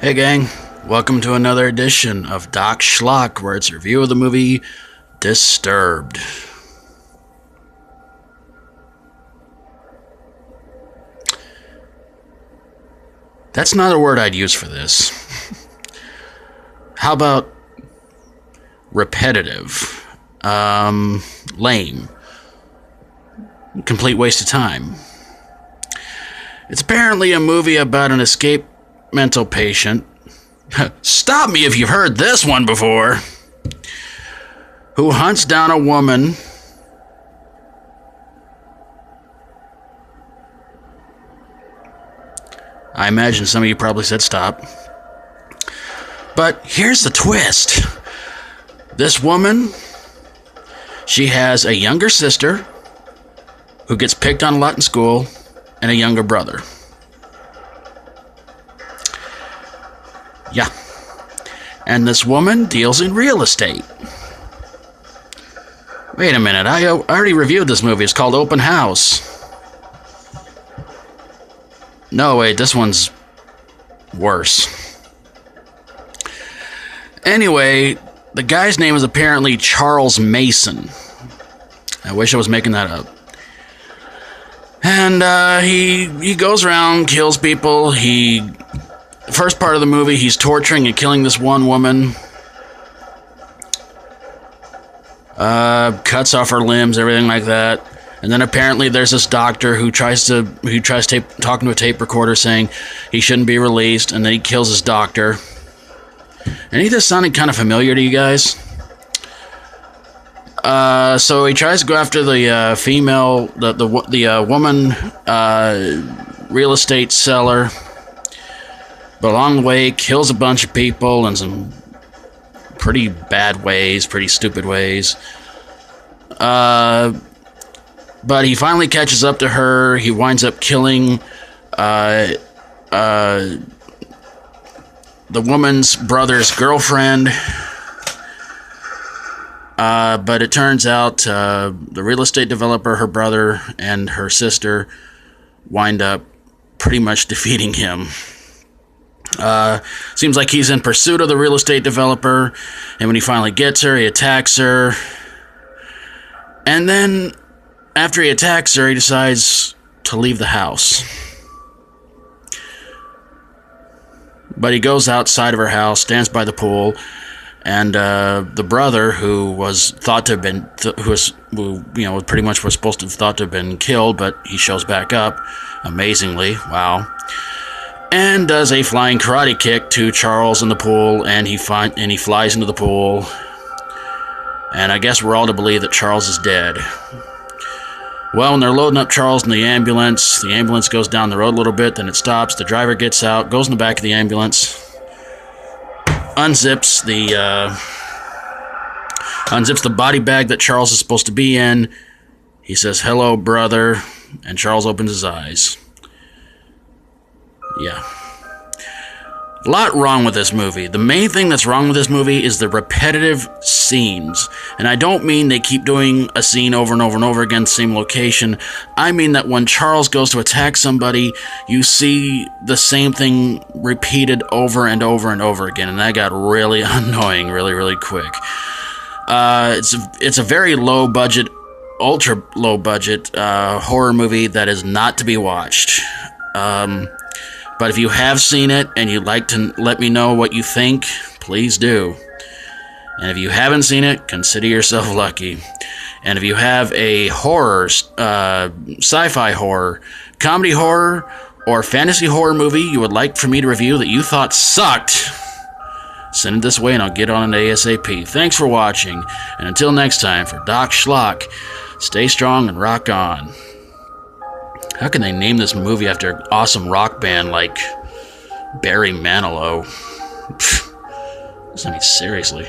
Hey gang, welcome to another edition of Doc Schlock, where it's a review of the movie Disturbed. That's not a word I'd use for this. How about repetitive? Lame. Complete waste of time. It's apparently a movie about an escaped mental patient. Stop me if you've heard this one before. Who hunts down a woman I imagine some of you probably said stop. But here's the twist. This woman, she has a younger sister who gets picked on a lot in school and a younger brother. Yeah. And this woman deals in real estate. Wait a minute, I already reviewed this movie. It's called Open House. No, wait, this one's worse. Anyway, the guy's name is apparently Charles Mason. I wish I was making that up. And he goes around, kills people. First part of the movie, he's torturing and killing this one woman. Cuts off her limbs, everything like that. And then apparently there's this doctor who tries talking to a tape recorder saying he shouldn't be released, and then he kills his doctor. Any of this sounding kind of familiar to you guys? So he tries to go after the female, the woman real estate seller, but along the way kills a bunch of people in some pretty bad ways, pretty stupid ways. But he finally catches up to her. He winds up killing the woman's brother's girlfriend. But it turns out the real estate developer, her brother, and her sister wind up pretty much defeating him. Seems like he's in pursuit of the real estate developer, and when he finally gets her, he attacks her. And then after he attacks her, he decides to leave the house. But he goes outside of her house, stands by the pool, and the brother, who was thought to have been, pretty much was supposed to have thought to have been killed, but he shows back up, amazingly, wow, and does a flying karate kick to Charles in the pool, and he flies into the pool, and I guess we're all to believe that Charles is dead. Well, when they're loading up Charles in the ambulance goes down the road a little bit, then it stops, the driver gets out, goes in the back of the ambulance, unzips the body bag that Charles is supposed to be in. He says, "Hello, brother," and Charles opens his eyes. Yeah. A lot wrong with this movie. The main thing that's wrong with this movie is the repetitive scenes. And I don't mean they keep doing a scene over and over and over again, same location. I mean that when Charles goes to attack somebody, you see the same thing repeated over and over and over again. And that got really annoying really, really quick. It's a very low budget, ultra low budget horror movie that is not to be watched. But if you have seen it and you'd like to let me know what you think, please do. And if you haven't seen it, consider yourself lucky. And if you have a horror, sci-fi horror, comedy horror, or fantasy horror movie you would like for me to review that you thought sucked, send it this way and I'll get on it ASAP. Thanks for watching, and until next time, for Doc Schlock, stay strong and rock on. How can they name this movie after an awesome rock band like Barry Manilow? I mean, seriously.